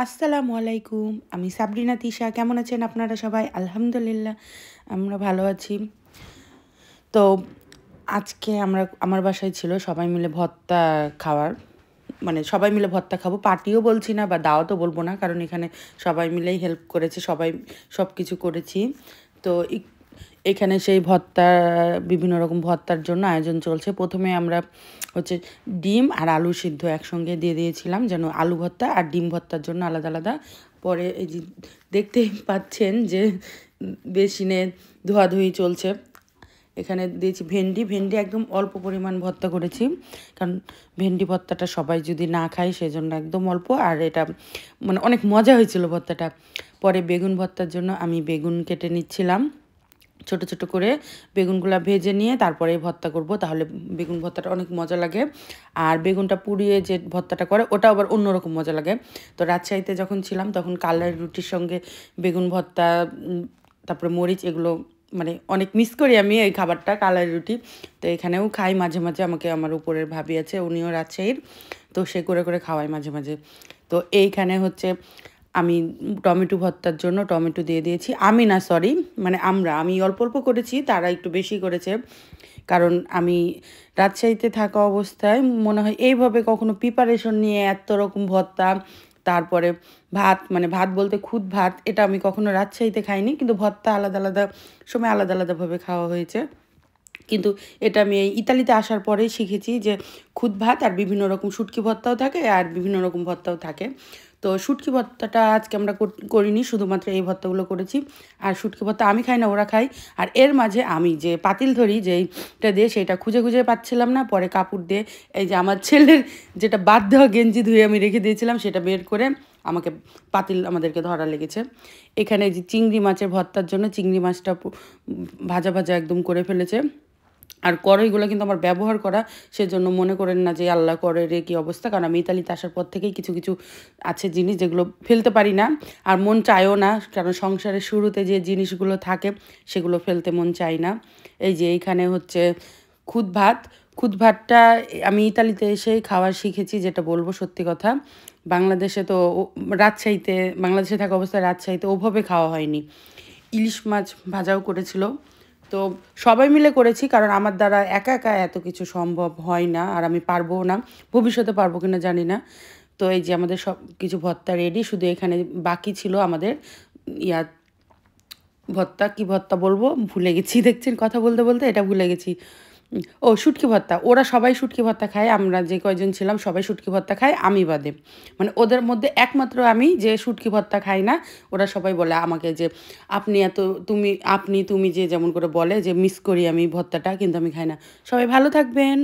আসসালামু আলাইকুম। আমি সাবরিনা তিশা। কেমন আছেন আপনারা সবাই? আলহামদুলিল্লাহ আমরা ভালো আছি। তো আজকে আমার বাসায় ছিল সবাই মিলে ভর্তা খাওয়ার। মানে সবাই মিলে ভর্তা খাবো। পার্টিও বলছি না বা দাওয়াতও বলব না। কারণ এখানে সবাই মিলেই হেল্প করেছে। সবাই সবকিছু করেছি। তো এখানে সেই ভর্তা বিভিন্ন রকম ভর্তার জন্য আয়োজন চলছে। প্রথমে আমরা হচ্ছে ডিম আর আলু সিদ্ধ একসঙ্গে দিয়ে দিয়েছিলাম যেন আলু ভর্তা আর ডিম ভর্তার জন্য আলাদা আলাদা। পরে এই যে দেখতেই পাচ্ছেন যে বেসিনে ধোয়াধুয়ি চলছে। এখানে দিয়েছি ভেন্ডি একদম অল্প পরিমাণ ভর্তা করেছি, কারণ ভেন্ডি ভর্তাটা সবাই যদি না খায় সেজন্য একদম অল্প। আর এটা মানে অনেক মজা হয়েছিল ভর্তাটা। পরে বেগুন ভর্তার জন্য আমি বেগুন কেটে নিচ্ছিলাম ছোট ছোট করে। বেগুনগুলো ভেজে নিয়ে তারপরে ভর্তা করব, তাহলে বেগুন ভর্তাটা অনেক মজা লাগে। আর বেগুনটা পুড়িয়ে যে ভর্তাটা করে ওটা আবার অন্যরকম মজা লাগে। তো রাজশাহীতে যখন ছিলাম তখন কালার রুটির সঙ্গে বেগুন ভর্তা, তারপরে মরিচ, এগুলো মানে অনেক মিস করি আমি এই খাবারটা, কালার রুটি। তো এখানেও খাই মাঝে মাঝে। আমাকে আমার উপরের ভাবি আছে, উনিও রাজশাহীর, তো সে করে করে খাওয়ায় মাঝে মাঝে। তো এইখানে হচ্ছে আমি টমেটো ভর্তার জন্য টমেটো দিয়ে দিয়েছি। আমি না, সরি, মানে আমি অল্প অল্প করেছি, তারা একটু বেশি করেছে। কারণ আমি রাজশাহীতে থাকা অবস্থায় মনে হয় এইভাবে কখনো প্রিপারেশন নিয়ে এত রকম ভর্তা, তারপরে ভাত, মানে ভাত বলতে খুদ ভাত, এটা আমি কখনো রাজশাহীতে খাইনি। কিন্তু ভর্তা আলাদা আলাদা সময় আলাদা আলাদাভাবে খাওয়া হয়েছে। কিন্তু এটা আমি এই ইতালিতে আসার পরেই শিখেছি যে খুদ ভাত আর বিভিন্ন রকম শুটকি ভর্তাও থাকে আর বিভিন্ন রকম ভর্তাও থাকে। তো শুটকি ভর্তাটা আজকে আমরা করিনি, শুধুমাত্র এই ভর্তাগুলো করেছি। আর শুটকি ভর্তা আমি খাই না, ওরা খায়। আর এর মাঝে আমি যে পাতিল ধরি, যেইটা দিয়ে, সেটা খুঁজে খুঁজে পাচ্ছিলাম না। পরে কাপড় দিয়ে এই যে আমার ছেলের যেটা বাদ দেওয়া গেঞ্জি ধুয়ে আমি রেখে দিয়েছিলাম সেটা বের করে আমাকে পাতিল আমাদেরকে ধরা লেগেছে। এখানে যে চিংড়ি মাছের ভর্তার জন্য চিংড়ি মাছটা ভাজা ভাজা একদম করে ফেলেছে। আর কড়াইগুলো কিন্তু আমার ব্যবহার করা, সেজন্য মনে করেন না যে আল্লাহ করে রে কী অবস্থা। কারণ আমি ইতালিতে আসার পর থেকেই কিছু কিছু আছে জিনিস যেগুলো ফেলতে পারি না, আর মন চায়ও না। কারণ সংসারের শুরুতে যে জিনিসগুলো থাকে সেগুলো ফেলতে মন চায় না। এই যে এইখানে হচ্ছে খুদ ভাত। খুদ ভাতটা আমি ইতালিতে এসেই খাওয়া শিখেছি, যেটা বলবো সত্যি কথা। বাংলাদেশে তো বাংলাদেশে থাকা অবস্থায় রাজশাহীতে ওভাবে খাওয়া হয়নি। ইলিশ মাছ ভাজাও করেছিল। তো সবাই মিলে করেছি, কারণ আমার দ্বারা একা একা এত কিছু সম্ভব হয় না, আর আমি পারবো না। ভবিষ্যতে পারবো কিনা জানি না। তো এই যে আমাদের সব কিছু ভর্তা রেডি, শুধু এখানে বাকি ছিল আমাদের ইয়া ভর্তা। কি ভর্তা বলবো ভুলে গেছি, দেখছেন কথা বলতে বলতে এটা ভুলে গেছি। ও শুটকি ভর্তা। ওরা সবাই শুটকি ভর্তা খায়, আমরা যে কয়জন ছিলাম সবাই শুটকি ভর্তা খায়, আমি বাদে। মানে ওদের মধ্যে একমাত্র আমি যে শুটকি ভর্তা খাই না। ওরা সবাই বলে আমাকে যে আপনি এত তুমি যে যেমন করে বলে যে মিস করি আমি ভর্তাটা, কিন্তু আমি খাই না। সবাই ভালো থাকবেন।